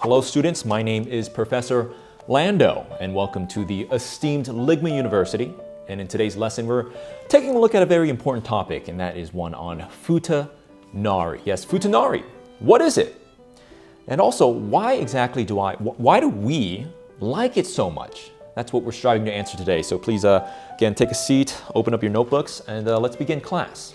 Hello students, my name is Professor Lando and welcome to the esteemed Ligma University. And in today's lesson we're taking a look at a very important topic, and that is one on futanari. Yes, futanari. What is it? And also, why do we like it so much? That's what we're striving to answer today. So please, again, take a seat, open up your notebooks, and let's begin class.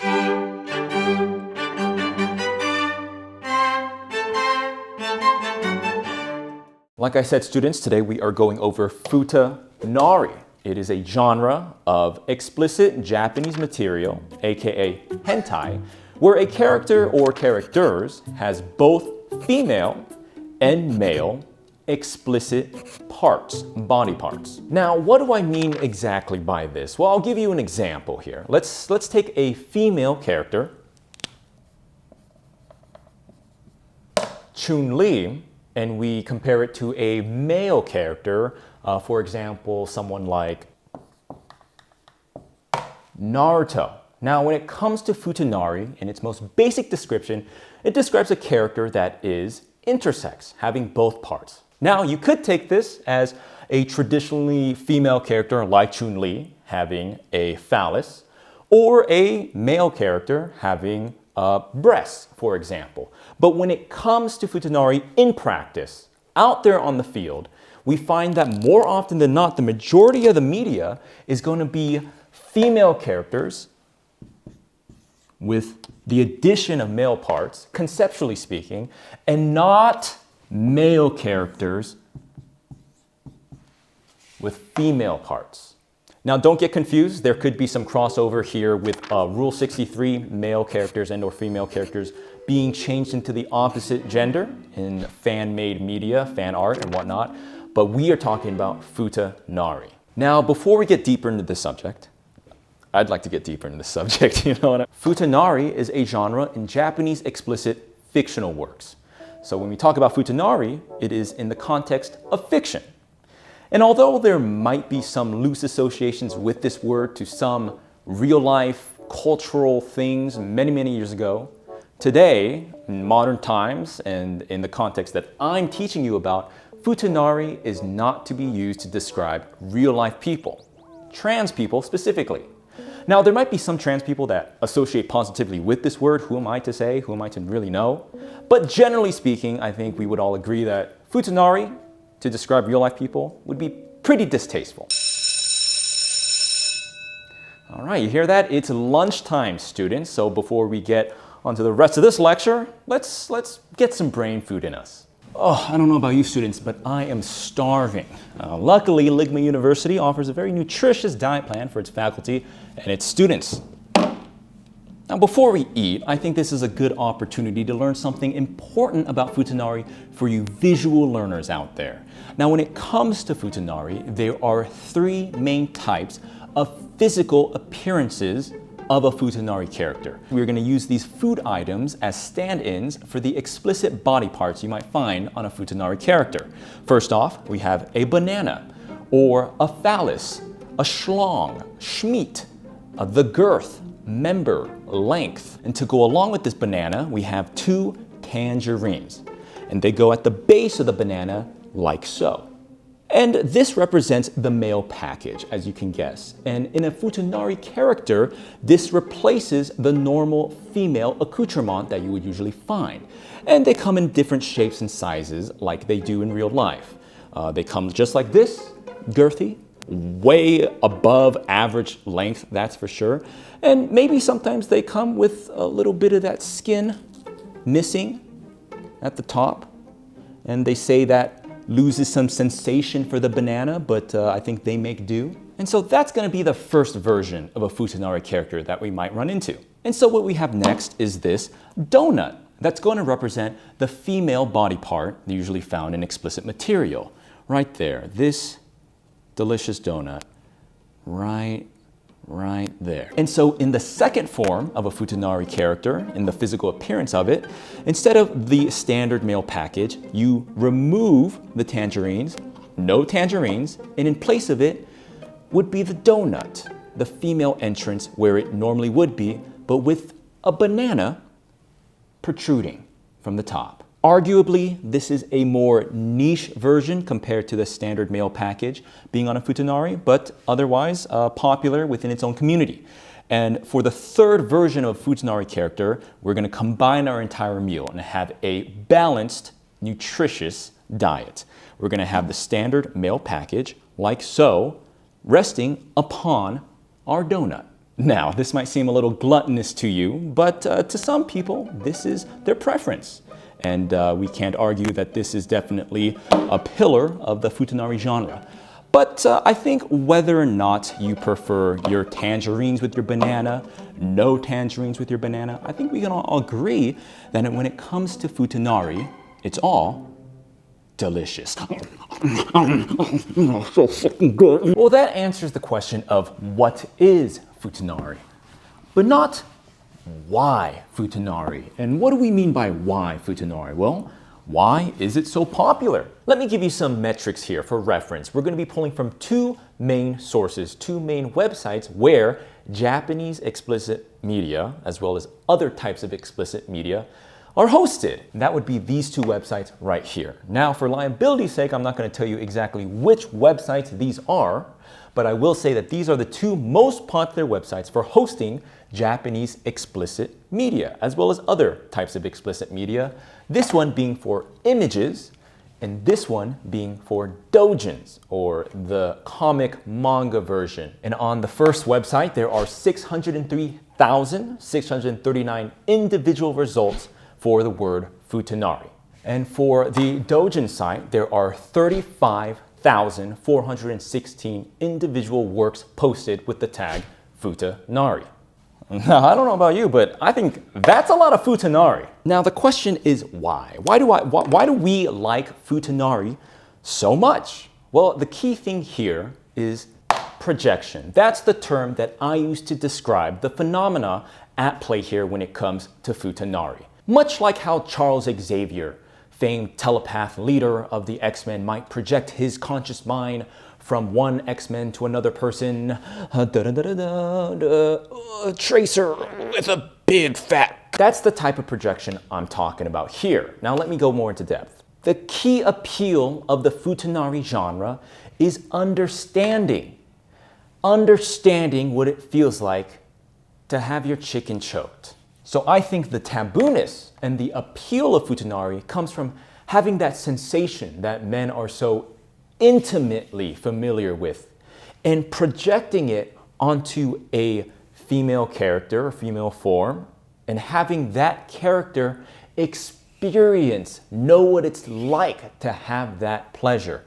Like I said, students, today we are going over futanari. It is a genre of explicit Japanese material, aka hentai, where a character or characters has both female and male explicit parts, body parts. Now, what do I mean exactly by this? Well, I'll give you an example here. Let's take a female character, Chun-Li, and we compare it to a male character, for example, someone like Naruto. Now, when it comes to futanari, in its most basic description, it describes a character that is intersex, having both parts. Now, you could take this as a traditionally female character like Chun-Li having a phallus, or a male character having breasts, for example. But when it comes to futanari in practice, out there on the field, we find that more often than not, the majority of the media is going to be female characters with the addition of male parts, conceptually speaking, and not male characters with female parts. Now, don't get confused. There could be some crossover here with Rule 63, male characters and or female characters being changed into the opposite gender in fan-made media, fan art and whatnot. But we are talking about futanari. Now, before we get deeper into this subject, I'd like to get deeper into this subject, you know what I mean? Futanari is a genre in Japanese explicit fictional works. So when we talk about futanari, it is in the context of fiction. And although there might be some loose associations with this word to some real-life cultural things many, many years ago, today, in modern times, and in the context that I'm teaching you about, futanari is not to be used to describe real-life people, trans people specifically. Now, there might be some trans people that associate positively with this word. Who am I to say? Who am I to really know? But generally speaking, I think we would all agree that futanari, to describe real-life people, would be pretty distasteful. All right, you hear that? It's lunchtime, students. So before we get onto the rest of this lecture, let's get some brain food in us. Oh, I don't know about you students, but I am starving. Luckily, Ligma University offers a very nutritious diet plan for its faculty and its students. Now, before we eat, I think this is a good opportunity to learn something important about futanari for you visual learners out there. Now, when it comes to futanari, there are three main types of physical appearances of a futanari character. We're going to use these food items as stand-ins for the explicit body parts you might find on a futanari character. First off, we have a banana, or a phallus, a schlong, schmeat, the girth, member, length. And to go along with this banana, we have two tangerines. And they go at the base of the banana like so. And this represents the male package, as you can guess. And in a futanari character, this replaces the normal female accoutrement that you would usually find. And they come in different shapes and sizes like they do in real life. They come just like this, girthy, way above average length, that's for sure. And maybe sometimes they come with a little bit of that skin missing at the top. And they say that loses some sensation for the banana, but I think they make do. And so that's going to be the first version of a futanari character that we might run into. And so what we have next is this donut. That's going to represent the female body part usually found in explicit material. Right there, this delicious donut, right there. And so in the second form of a futanari character, in the physical appearance of it, instead of the standard male package, you remove the tangerines, no tangerines, and in place of it would be the donut, the female entrance where it normally would be, but with a banana protruding from the top. Arguably, this is a more niche version compared to the standard male package being on a futanari, but otherwise popular within its own community. And for the third version of futanari character, we're going to combine our entire meal and have a balanced, nutritious diet. We're going to have the standard male package, like so, resting upon our donut. Now, this might seem a little gluttonous to you, but to some people, this is their preference. And we can't argue that this is definitely a pillar of the futanari genre. But I think whether or not you prefer your tangerines with your banana, no tangerines with your banana, I think we can all agree that when it comes to futanari, it's all delicious. So fucking good. Well, that answers the question of what is futanari, but not why futanari. And what do we mean by why futanari? Well, why is it so popular? Let me give you some metrics here for reference. We're going to be pulling from two main sources, two main websites where Japanese explicit media, as well as other types of explicit media, are hosted. And that would be these two websites right here. Now, for liability's sake, I'm not going to tell you exactly which websites these are, but I will say that these are the two most popular websites for hosting Japanese explicit media, as well as other types of explicit media. This one being for images, and this one being for doujins, or the comic manga version. And on the first website, there are 603,639 individual results for the word futanari. And for the doujin site, there are 35,416 individual works posted with the tag futanari. Now, I don't know about you, but I think that's a lot of futanari. Now, the question is why? Why do we like futanari so much? Well, the key thing here is projection. That's the term that I use to describe the phenomena at play here when it comes to futanari. Much like how Charles Xavier, famed telepath leader of the X-Men, might project his conscious mind from one X-Men to another person. Tracer with a big fat. That's the type of projection I'm talking about here. Now let me go more into depth. The key appeal of the futanari genre is understanding. Understanding what it feels like to have your chicken choked. So I think the tabooness and the appeal of futanari comes from having that sensation that men are so intimately familiar with and projecting it onto a female character or female form and having that character experience, know what it's like to have that pleasure.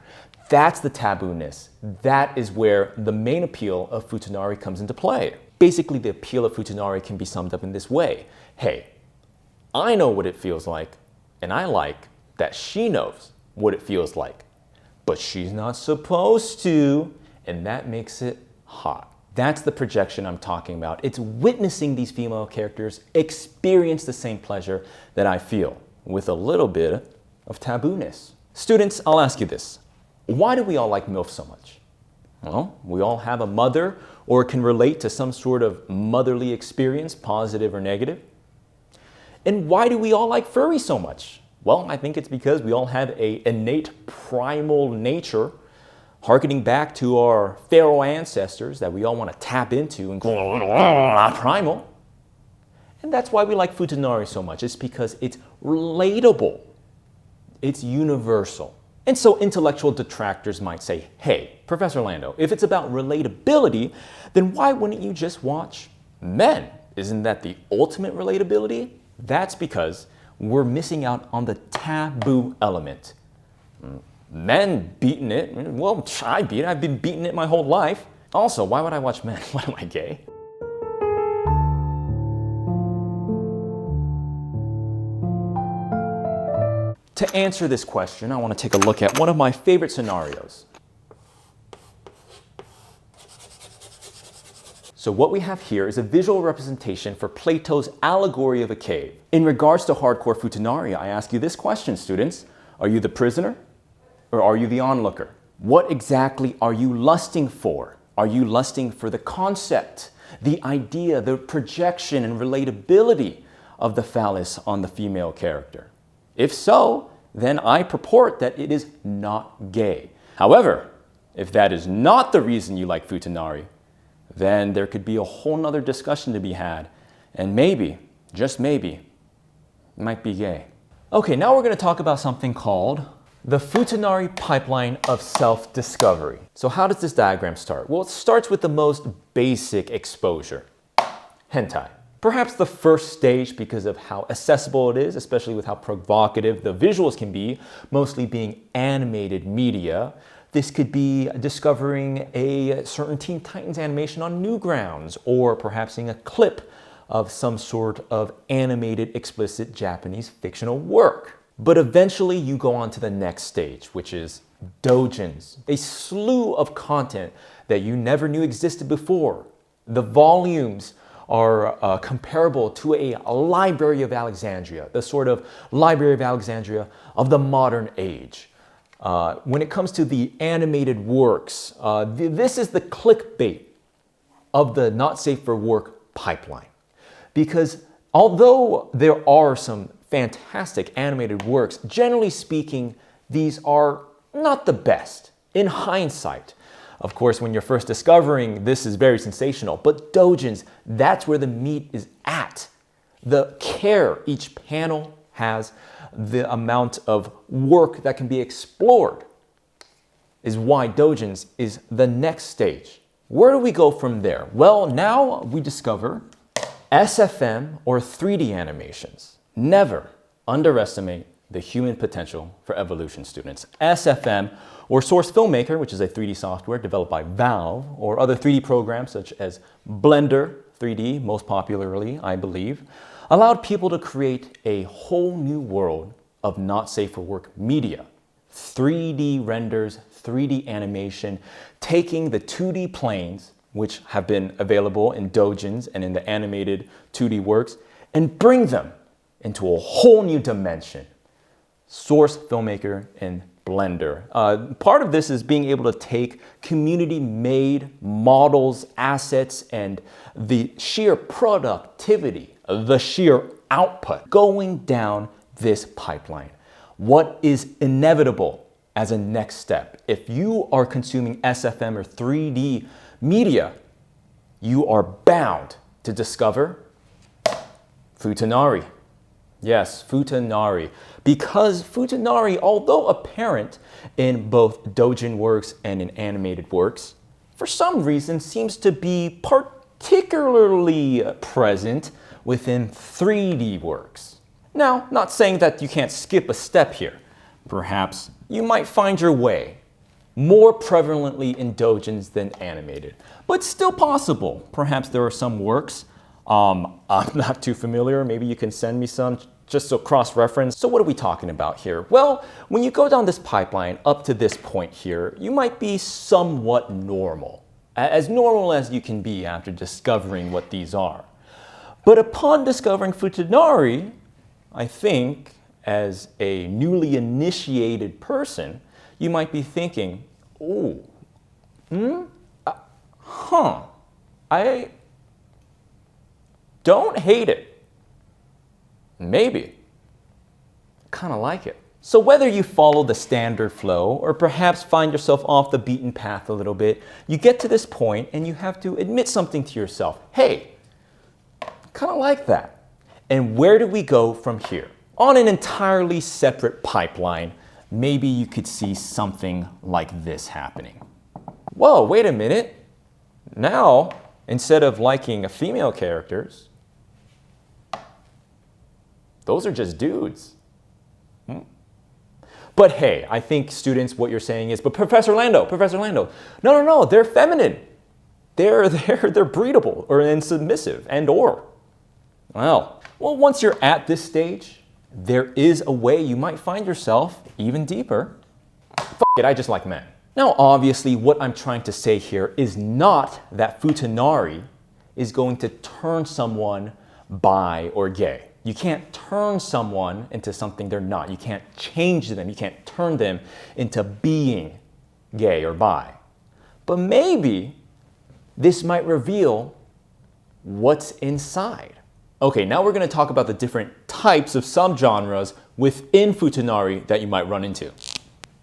That's the tabooness. That is where the main appeal of futanari comes into play. Basically, the appeal of futanari can be summed up in this way. Hey, I know what it feels like, and I like that she knows what it feels like. But she's not supposed to, and that makes it hot. That's the projection I'm talking about. It's witnessing these female characters experience the same pleasure that I feel, with a little bit of tabooness. Students, I'll ask you this. Why do we all like MILF so much? Well, we all have a mother or can relate to some sort of motherly experience, positive or negative. And why do we all like furry so much? Well, I think it's because we all have an innate primal nature harkening back to our pharaoh ancestors that we all want to tap into and go primal. And that's why we like futanari so much. It's because it's relatable. It's universal. And so intellectual detractors might say, hey, Professor Lando, if it's about relatability, then why wouldn't you just watch men? Isn't that the ultimate relatability? That's because we're missing out on the taboo element. Men beating it, well, I beat it. I've been beating it my whole life. Also, why would I watch men? What am I, gay? To answer this question, I want to take a look at one of my favorite scenarios. So what we have here is a visual representation for Plato's allegory of a cave. In regards to hardcore futanari, I ask you this question, students. Are you the prisoner or are you the onlooker? What exactly are you lusting for? Are you lusting for the concept, the idea, the projection and relatability of the phallus on the female character? If so, then I purport that it is not gay. However, if that is not the reason you like Futanari, then there could be a whole nother discussion to be had, and maybe, just maybe, it might be gay. Okay, now we're going to talk about something called the Futanari pipeline of self-discovery. So how does this diagram start? Well, it starts with the most basic exposure, hentai. Perhaps the first stage because of how accessible it is, especially with how provocative the visuals can be, mostly being animated media. This could be discovering a certain Teen Titans animation on Newgrounds, or perhaps seeing a clip of some sort of animated, explicit Japanese fictional work. But eventually you go on to the next stage, which is doujins, a slew of content that you never knew existed before. The volumes are comparable to a Library of Alexandria, the sort of Library of Alexandria of the modern age. When it comes to the animated works, this is the clickbait of the not safe for work pipeline. Because although there are some fantastic animated works, generally speaking, these are not the best in hindsight. Of course, when you're first discovering, this is very sensational, but doujins, that's where the meat is at. The care each panel has, the amount of work that can be explored is why doujins is the next stage. Where do we go from there? Well, now we discover SFM or 3D animations. Never underestimate the human potential for evolution, students. SFM, or Source Filmmaker, which is a 3D software developed by Valve, or other 3D programs such as Blender 3D, most popularly, I believe, allowed people to create a whole new world of not safe for work media. 3D renders, 3D animation, taking the 2D planes, which have been available in doujins and in the animated 2D works, and bring them into a whole new dimension. Source Filmmaker and Blender. Part of this is being able to take community-made models, assets, and the sheer productivity, the sheer output going down this pipeline. What is inevitable as a next step? If you are consuming SFM or 3D media, you are bound to discover Futanari. Yes, Futanari. Because Futanari, although apparent in both doujin works and in animated works, for some reason seems to be particularly present within 3D works. Now, not saying that you can't skip a step here. Perhaps you might find your way more prevalently in doujins than animated, but still possible. Perhaps there are some works I'm not too familiar. Maybe you can send me some just so cross-reference. So what are we talking about here? Well, when you go down this pipeline up to this point here, you might be somewhat normal. As normal as you can be after discovering what these are. But upon discovering Futanari, I think as a newly initiated person, you might be thinking, oh, I don't hate it. Maybe. Kind of like it. So whether you follow the standard flow or perhaps find yourself off the beaten path a little bit, you get to this point and you have to admit something to yourself. Hey, kind of like that. And where do we go from here? On an entirely separate pipeline, maybe you could see something like this happening. Whoa, wait a minute. Now, instead of liking female characters, those are just dudes. But hey, I think students, what you're saying is, but Professor Lando, no, they're feminine. They're breedable or and submissive and or. Well, once you're at this stage, there is a way you might find yourself even deeper. F it, I just like men. Now, obviously, what I'm trying to say here is not that Futanari is going to turn someone bi or gay. You can't turn someone into something they're not. You can't change them. You can't turn them into being gay or bi. But maybe this might reveal what's inside. Okay, now we're going to talk about the different types of subgenres within Futanari that you might run into.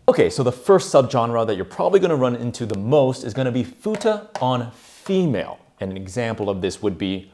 Okay, so the first subgenre that you're probably going to run into the most is going to be futa on female. And an example of this would be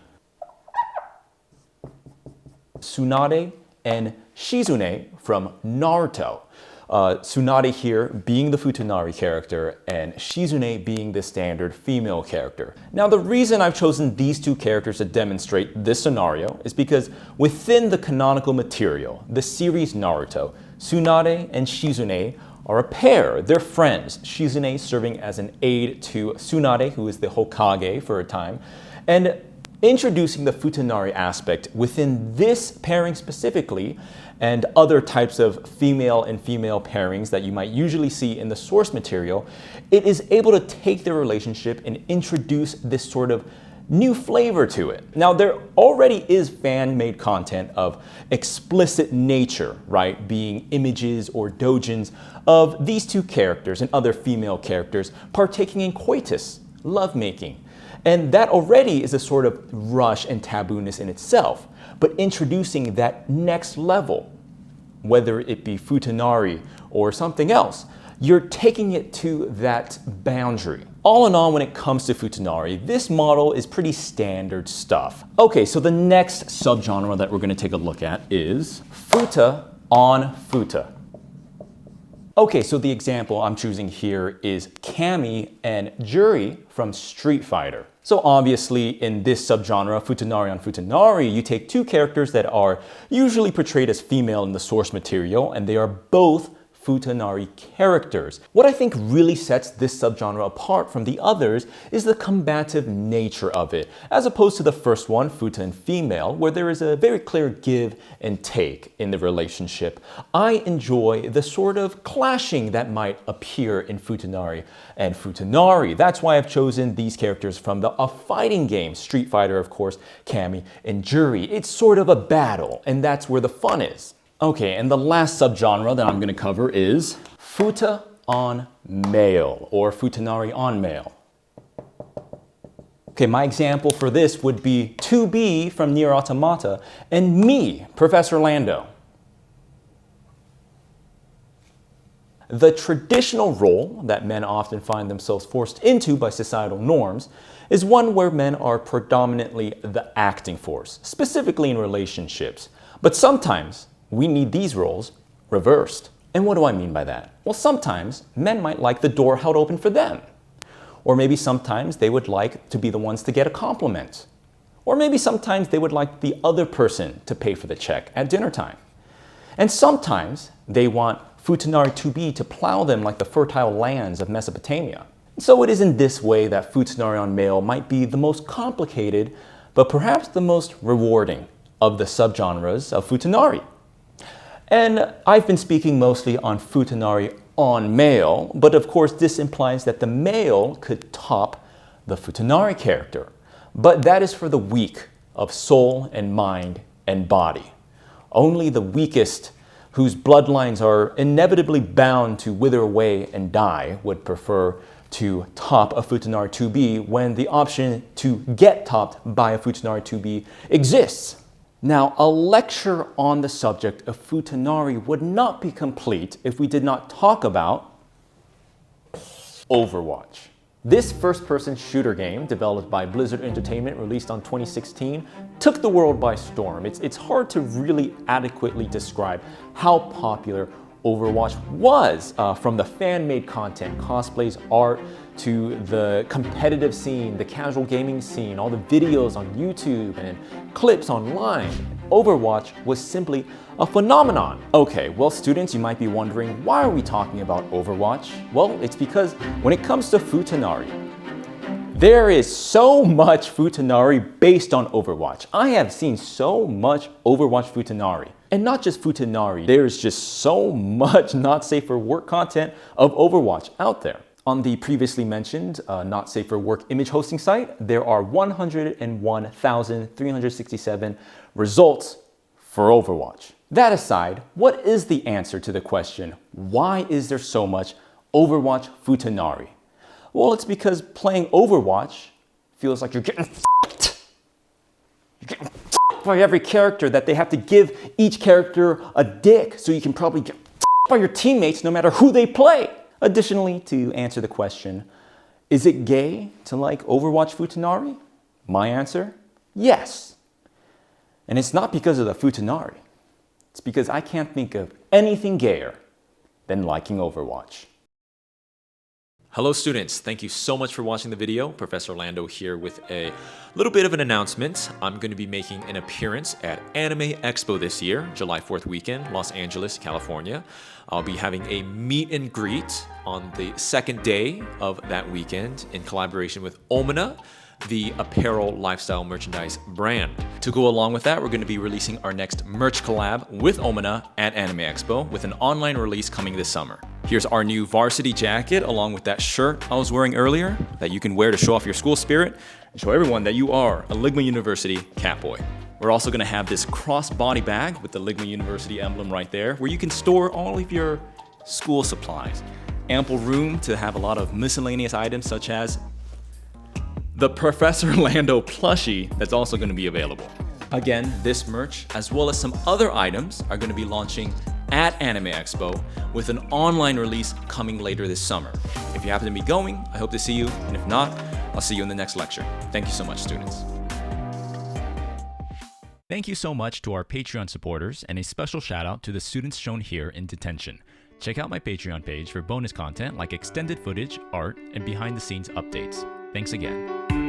Tsunade and Shizune from Naruto. Tsunade here being the Futanari character and Shizune being the standard female character. Now the reason I've chosen these two characters to demonstrate this scenario is because within the canonical material, the series Naruto, Tsunade and Shizune are a pair. They're friends. Shizune serving as an aide to Tsunade, who is the Hokage for a time, and introducing the Futanari aspect within this pairing specifically, and other types of female and female pairings that you might usually see in the source material, it is able to take the relationship and introduce this sort of new flavor to it. Now, there already is fan-made content of explicit nature, right? Being images or doujins of these two characters and other female characters partaking in coitus, lovemaking. And that already is a sort of rush and tabooness in itself. But introducing that next level, whether it be Futanari or something else, you're taking it to that boundary. All in all, when it comes to Futanari, this model is pretty standard stuff. Okay, so the next subgenre that we're going to take a look at is futa on futa. Okay, so the example I'm choosing here is Cammy and Juri from Street Fighter. So obviously in this subgenre, Futanari on Futanari, you take two characters that are usually portrayed as female in the source material, and they are both Futanari characters. What I think really sets this subgenre apart from the others is the combative nature of it, as opposed to the first one, Futa and female, where there is a very clear give and take in the relationship. I enjoy the sort of clashing that might appear in Futanari and Futanari. That's why I've chosen these characters from a fighting game, Street Fighter, of course, Cammy and Juri. It's sort of a battle, and that's where the fun is. Okay, and the last subgenre that I'm going to cover is futa on male, or Futanari on male. Okay, my example for this would be 2B from Nier Automata and me, Professor Lando. The traditional role that men often find themselves forced into by societal norms is one where men are predominantly the acting force, specifically in relationships. But sometimes we need these roles reversed. And what do I mean by that? Well, sometimes men might like the door held open for them. Or maybe sometimes they would like to be the ones to get a compliment. Or maybe sometimes they would like the other person to pay for the check at dinner time. And sometimes they want Futanari 2B to plow them like the fertile lands of Mesopotamia. So it is in this way that Futanari on male might be the most complicated, but perhaps the most rewarding of the subgenres of Futanari. And I've been speaking mostly on Futanari on male, but of course this implies that the male could top the Futanari character. But that is for the weak of soul and mind and body. Only the weakest, whose bloodlines are inevitably bound to wither away and die, would prefer to top a Futanari 2B when the option to get topped by a Futanari 2B exists. Now, a lecture on the subject of Futanari would not be complete if we did not talk about Overwatch. This first-person shooter game, developed by Blizzard Entertainment, released on 2016, took the world by storm. It's hard to really adequately describe how popular Overwatch was, from the fan-made content, cosplays, art, to the competitive scene, the casual gaming scene, all the videos on YouTube and clips online. Overwatch was simply a phenomenon. Okay, well students, you might be wondering, why are we talking about Overwatch? Well, it's because when it comes to Futanari, there is so much Futanari based on Overwatch. I have seen so much Overwatch Futanari. And not just Futanari, there's just so much not safe for work content of Overwatch out there. On the previously mentioned not safe for work image hosting site, there are 101,367 results for Overwatch. That aside, what is the answer to the question, why is there so much Overwatch Futanari? Well, it's because playing Overwatch feels like you're getting f***ed. You're getting f***ed. by every character that they have to give each character a dick, so you can probably get by your teammates no matter who they play. Additionally, to answer the question, is it gay to like Overwatch Futanari? My answer, yes. And it's not because of the Futanari. It's because I can't think of anything gayer than liking Overwatch. Hello students, thank you so much for watching the video. Professor Orlando here with a little bit of an announcement. I'm going to be making an appearance at Anime Expo this year, July 4th weekend, Los Angeles, California. I'll be having a meet and greet on the second day of that weekend in collaboration with Omina, the apparel lifestyle merchandise brand. To go along with that, we're going to be releasing our next merch collab with Omina at Anime Expo with an online release coming this summer. Here's our new varsity jacket along with that shirt I was wearing earlier that you can wear to show off your school spirit and show everyone that you are a Ligma University Catboy. We're also going to have this cross-body bag with the Ligma University emblem right there where you can store all of your school supplies. Ample room to have a lot of miscellaneous items such as the Professor Orlando plushie that's also going to be available. Again, this merch, as well as some other items, are going to be launching at Anime Expo with an online release coming later this summer. If you happen to be going, I hope to see you, and if not, I'll see you in the next lecture. Thank you so much, students. Thank you so much to our Patreon supporters, and a special shout out to the students shown here in detention. Check out my Patreon page for bonus content like extended footage, art, and behind the scenes updates. Thanks again.